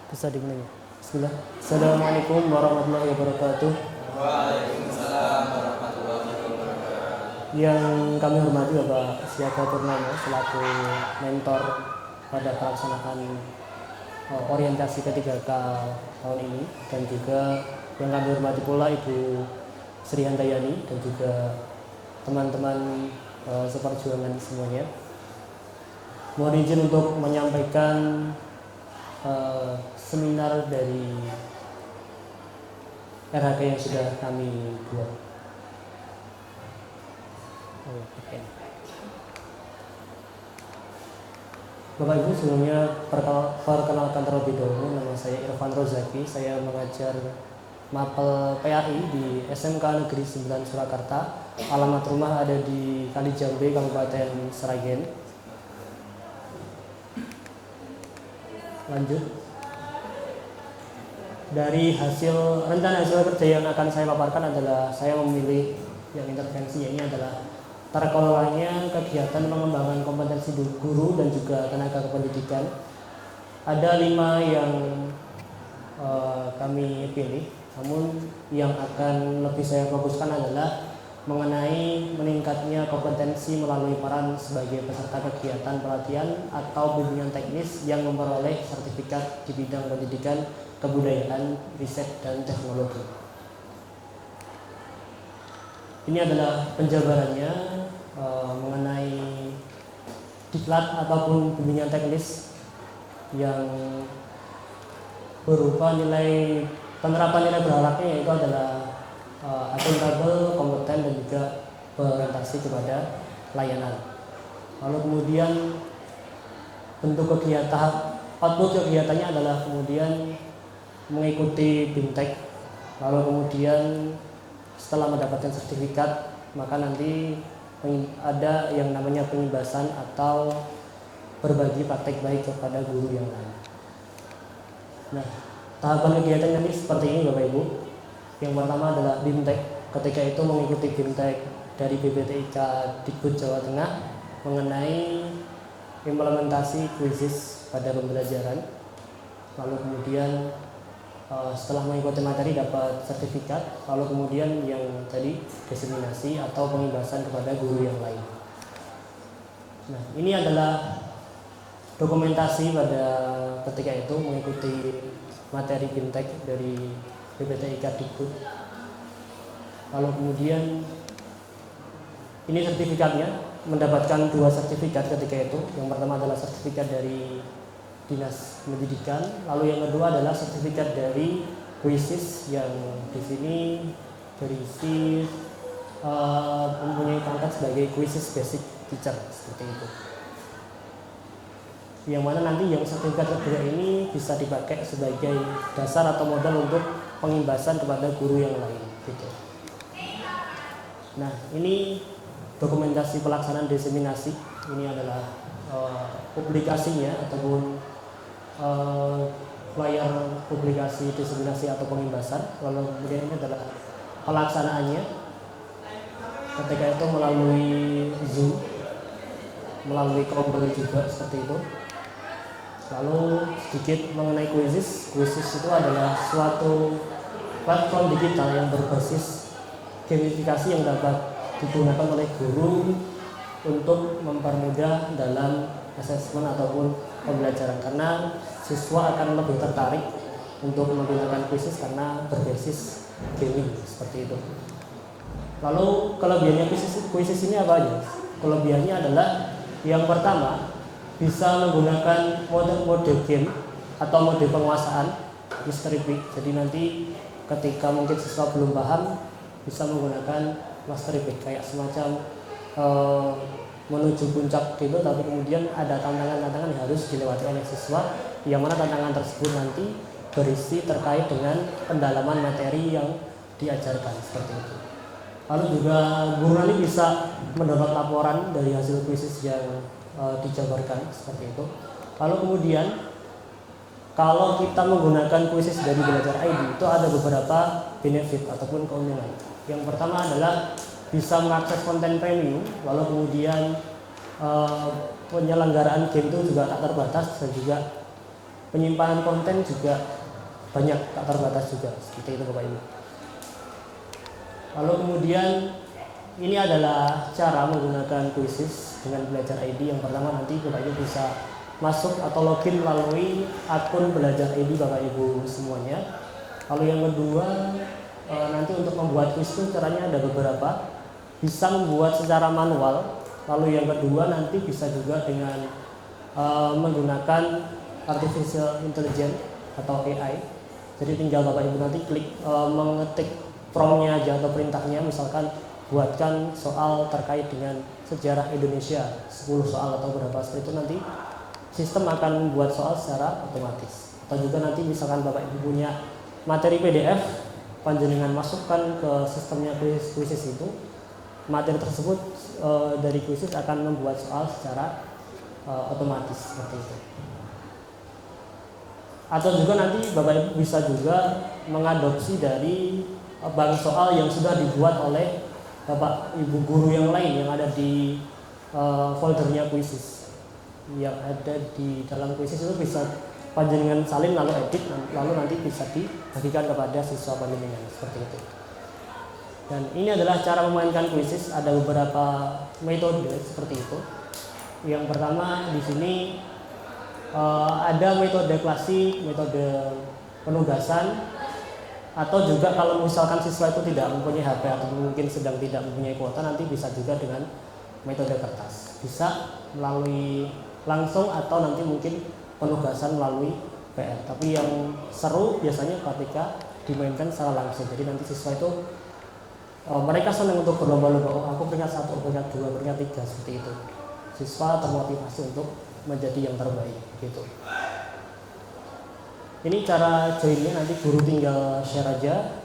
Bisa dimulai. Bismillah. Assalamualaikum warahmatullahi wabarakatuh. Waalaikumsalam warahmatullahi wabarakatuh. Yang kami hormati Bapak Siaga Purnomo selaku mentor pada pelaksanaan orientasi ke-3K tahun ini, dan juga yang kami hormati pula Ibu Sri Handayani dan juga teman-teman seperjuangan semuanya. Mohon izin untuk menyampaikan seminar dari RHK yang sudah kami buat. Bapak Ibu, sebelumnya perkenalkan terlebih dahulu, nama saya Irfan Rozaki. Saya mengajar Mapel PAI di SMK Negeri 9 Surakarta. Alamat rumah ada di Kalijambe, Kabupaten Sragen. Lanjut. Dari rencana hasil kerja yang akan saya paparkan adalah saya memilih yang intervensi, ini adalah terkelolanya kegiatan pengembangan kompetensi guru dan juga tenaga kependidikan. Ada 5 yang kami pilih, namun yang akan lebih saya fokuskan adalah mengenai meningkatnya kompetensi melalui peran sebagai peserta kegiatan pelatihan atau bimbingan teknis yang memperoleh sertifikat di bidang pendidikan, kebudayaan, riset, dan teknologi. Ini adalah penjabarannya mengenai diklat ataupun bimbingan teknis yang berupa penerapan nilai berharapnya, yaitu adalah akuntabel, kompeten, dan juga berorientasi kepada layanan. Lalu kemudian bentuk output kegiatannya adalah kemudian mengikuti BIMTEK. Lalu kemudian setelah mendapatkan sertifikat, maka nanti ada yang namanya pengimbasan atau berbagi praktek baik kepada guru yang lain. Nah, tahapan kegiatan nanti seperti ini Bapak Ibu. Yang pertama adalah BIMTEK. Ketika itu mengikuti BIMTEK dari BPTIK Dikbud Jawa Tengah mengenai implementasi kuisis pada pembelajaran. Lalu kemudian setelah mengikuti materi dapat sertifikat. Lalu kemudian yang tadi diseminasi atau pengimbasan kepada guru yang lain. Nah, ini adalah dokumentasi pada ketika itu mengikuti materi BIMTEK dari BPTIK Dikbud. Lalu kemudian ini sertifikatnya, mendapatkan 2 sertifikat ketika itu. Yang pertama adalah sertifikat dari Dinas Pendidikan, lalu yang kedua adalah sertifikat dari kuisis yang di sini berisi mempunyai pangkat sebagai kuisis basic teacher seperti itu. Yang mana nanti yang sertifikat kedua ini bisa dipakai sebagai dasar atau modal untuk pengimbasan kepada guru yang lain gitu. Nah, ini dokumentasi pelaksanaan diseminasi. Ini adalah publikasinya ataupun flyer publikasi diseminasi atau pengimbasan. Lalu kemudian ini adalah pelaksanaannya. Ketika itu melalui Zoom, melalui Chromebook juga seperti itu. Lalu sedikit mengenai kuisis. Kuisis itu adalah suatu platform digital yang berbasis gamifikasi yang dapat digunakan oleh guru untuk mempermudah dalam asesmen ataupun pembelajaran, karena siswa akan lebih tertarik untuk menggunakan kuisis karena berbasis gaming seperti itu. Lalu kelebihannya kuisis ini apa aja? Kelebihannya adalah yang pertama, bisa menggunakan mode game atau mode penguasaan, mystery pick. Jadi nanti ketika mungkin siswa belum paham, bisa menggunakan mystery pick kayak semacam menuju puncak gitu, tapi kemudian ada tantangan-tantangan yang harus dilewati oleh siswa, yang mana tantangan tersebut nanti berisi terkait dengan pendalaman materi yang diajarkan seperti itu. Lalu juga guru nanti bisa mendapat laporan dari hasil kuisis yang dijabarkan seperti itu. Lalu kemudian kalau kita menggunakan kuisis dari Belajar ID itu ada beberapa benefit ataupun keuntungan. Yang pertama adalah bisa mengakses konten premium, lalu kemudian penyelenggaraan game itu juga tak terbatas, dan juga penyimpanan konten juga banyak, tak terbatas juga, seperti itu Bapak Ibu. Lalu kemudian ini adalah cara menggunakan Quizzes dengan belajar ID. Yang pertama, nanti Bapak Ibu bisa masuk atau login melalui akun belajar ID Bapak Ibu semuanya. Lalu yang kedua, nanti untuk membuat quiz itu caranya ada beberapa. Bisa membuat secara manual. Lalu yang kedua, nanti bisa juga dengan menggunakan artificial intelligence atau AI. Jadi tinggal Bapak Ibu nanti klik mengetik promptnya aja atau perintahnya, misalkan buatkan soal terkait dengan sejarah Indonesia 10 soal atau berapa, seperti itu nanti sistem akan membuat soal secara otomatis. Atau juga nanti misalkan Bapak Ibu punya materi PDF, panjenengan masukkan ke sistemnya Quizzes itu, materi tersebut dari Quizzes akan membuat soal secara otomatis, seperti itu. Atau juga nanti Bapak Ibu bisa juga mengadopsi dari bank soal yang sudah dibuat oleh Bapak Ibu guru yang lain yang ada di foldernya Quizzes. Yang ada di dalam Quizzes itu bisa panjenengan salin lalu edit, lalu nanti bisa dibagikan kepada siswa panjenengan, seperti itu. Dan ini adalah cara memainkan Quizzes. Ada beberapa metode seperti itu. Yang pertama di sini ada metode klasik, metode penugasan, atau juga kalau misalkan siswa itu tidak mempunyai HP atau mungkin sedang tidak mempunyai kuota, nanti bisa juga dengan metode kertas. Bisa melalui langsung atau nanti mungkin penugasan melalui PR. Tapi yang seru biasanya ketika dimainkan secara langsung. Jadi nanti siswa itu mereka senang untuk berlomba-lomba. Oh, aku peringkat 1, peringkat 2, peringkat 3, seperti itu. Siswa termotivasi untuk menjadi yang terbaik gitu. Ini cara joinnya, nanti guru tinggal share aja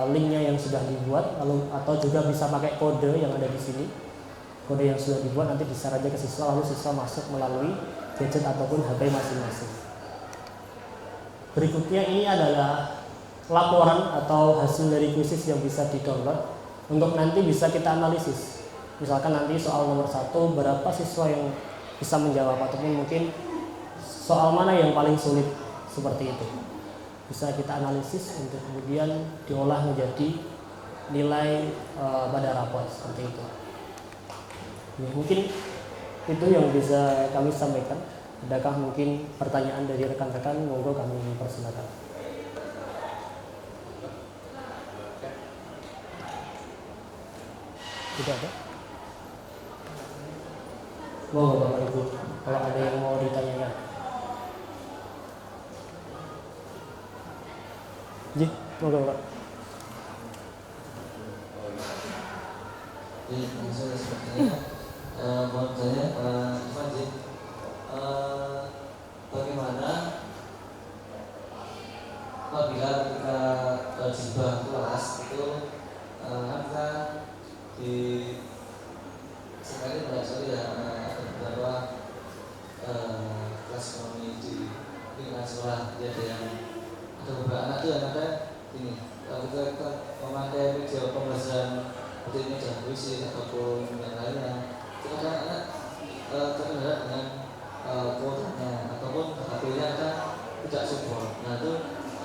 linknya yang sudah dibuat, lalu atau juga bisa pakai kode yang ada di sini. Kode yang sudah dibuat nanti di-share aja ke siswa, lalu siswa masuk melalui gadget ataupun HP masing-masing. Berikutnya ini adalah laporan atau hasil dari Quizzes yang bisa di-download untuk nanti bisa kita analisis. Misalkan nanti soal nomor 1 berapa siswa yang bisa menjawab, ataupun mungkin soal mana yang paling sulit, seperti itu. Bisa kita analisis untuk kemudian diolah menjadi nilai pada rapor, seperti itu. Ya, mungkin itu yang bisa kami sampaikan. Adakah mungkin pertanyaan dari rekan-rekan? Monggo kami persilakan. Tidak ada? Monggo Bapak Ibu, kalau ada yang mau ditanyakan. Ji, monggo Pak. Maksudnya sepertinya menurut saya Fajid, bagaimana apabila ketika jibah kelas itu kita di sekali banyak sekali ya ada beberapa kelas ekonomi di lingkungan sekolah, ada yang ada beberapa anak itu yang ada ini kita memakai media pembelajaran seperti media puisi ataupun yang lainnya, itu kan anak terkendala dengan kuotanya ataupun HP-nya kan tidak support. Nah itu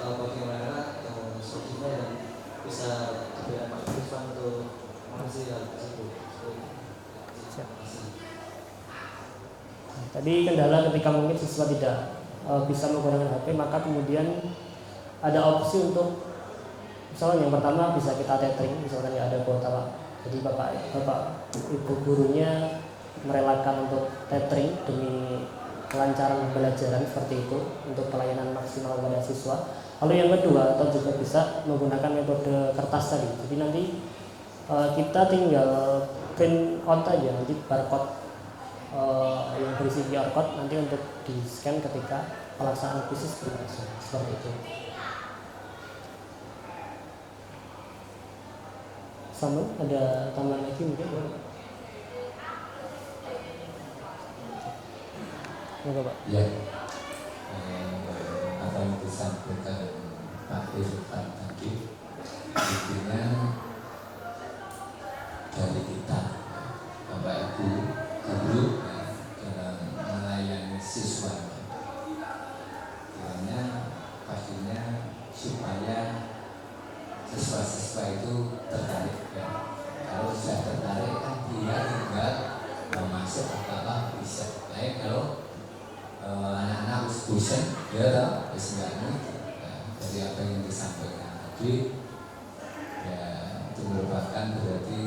bagaimana solusinya yang bisa diberikan Pak Irfan untuk mengatasi hal tersebut? Tadi kendala ketika mungkin siswa tidak bisa menggunakan HP, maka kemudian ada opsi untuk, misalnya yang pertama bisa kita tethering, misalkan ya ada kuota Pak. Jadi Bapak Ibu gurunya merelakan untuk tethering demi kelancaran pembelajaran, seperti itu untuk pelayanan maksimal pada siswa. Lalu yang kedua, atau juga bisa menggunakan metode kertas tadi. Jadi nanti kita tinggal print out aja nanti barcode yang berisi QR code nanti untuk di scan ketika pelaksanaan Quizzes berlangsung, seperti itu. Sama ada tambahan lagi mungkin? Enggak Pak? Ya, apa yang disampaikan Pak Irfan tadi, intinya dari kita, Bapak Ibu guru dalam melayani siswa, itu tertarik ya. Kalau sudah tertarik kan dia tinggal masuk apa bisa. Lain kalau anak-anak bosan ya toh enggak ngerti. Dari apa yang disampaikan tadi ya itu merupakan berarti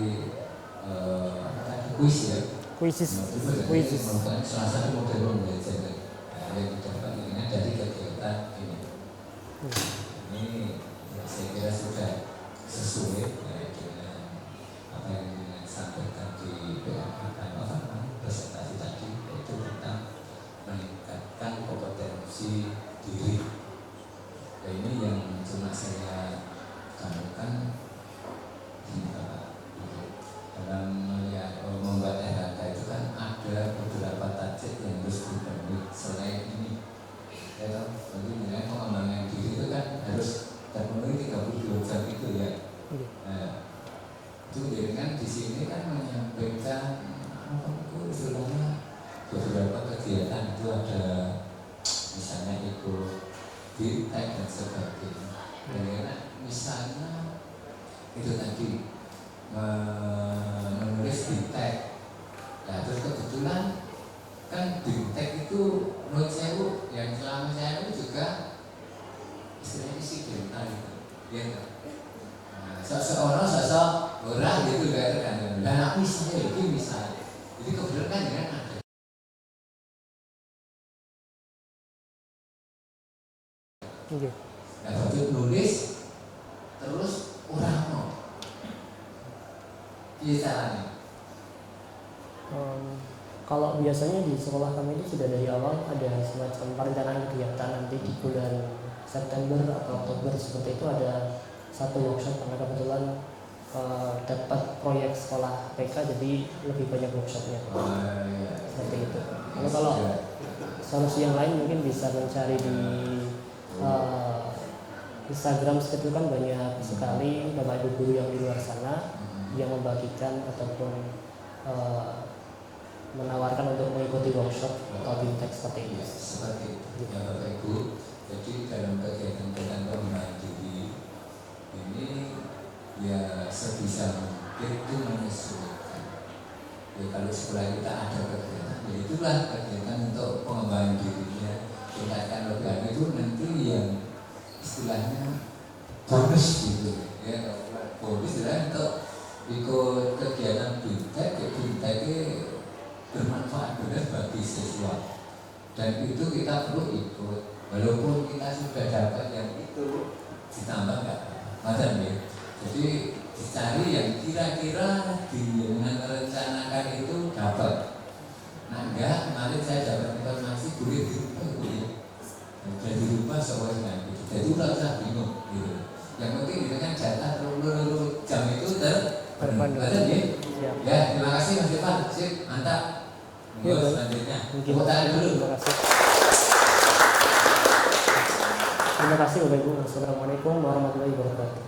kuis ya. Kuisis. Merupakan salah satu model pembelajaran yang didapat ini dari kegiatan ini. Ini saya kira sudah sesuai dengan apa yang disampaikan di presentasi tadi, yaitu tentang meningkatkan kompetensi diri. Nah, ini yang cuma saya katakan dalam membuat RHK itu kan ada beberapa target yang harus dipenuhi selain ini. Ya toh, jadi dengan pengembangan diri itu kan harus terpenuhi 32 jam itu ya. Nah, itu jadi kan di sini kan menyampaikan istilahnya beberapa kegiatan itu ada misalnya ikut bintang dan sebagainya. Dan misalnya itu tadi menulis bintang. Nah terus kebetulan kan bintang itu menurut saya yang selama saya itu juga istilahnya insidental gitu, ya kan? Seseorang orang gitu kan, dan aku misalnya, jadi kebetulan kan dengan ada. Nah waktu nulis terus orang mau, iya caranya. Kalau biasanya di sekolah kami itu sudah dari awal ada semacam perencanaan kegiatan nanti di bulan September atau Oktober seperti itu ada satu workshop karena kebetulan dapat proyek sekolah PK jadi lebih banyak workshopnya seperti itu. Lalu kalau solusi yang lain mungkin bisa mencari di Instagram seperti itu kan banyak sekali bapak ibu guru yang di luar sana yang membagikan ataupun menawarkan untuk mengikuti workshop atau bintang seperti ini. Seperti itu, ya Bapak Ibu. Jadi dalam kegiatan-kegiatan pengembangan diri ini ya sebisa mungkin itu menyesuaikan. Ya kalau sekolah kita ada kegiatan, ya itulah kegiatan untuk pengembangan dirinya. Tingkatkan lebih itu nanti yang istilahnya bonus gitu ya. Bonus istilahnya untuk ikut kegiatan bintang bermanfaat benar bagi siswa dan itu kita perlu ikut walaupun kita sudah dapat yang itu ditambah nggak macam ya. Jadi dicari yang kira-kira dengan merencanakan itu dapat. Nah enggak, kemarin saya dapat informasi boleh dirubah soalnya gitu. Jadi udah usah bingung gitu. Yang penting itu kan jatah seluruh jam itu terpenuhi ya. Ya, terima kasih Mas Depan, sip, mantap. Selanjutnya, tepuk tangan dulu. Terima kasih Bapak Ibu. Assalamualaikum warahmatullahi wabarakatuh.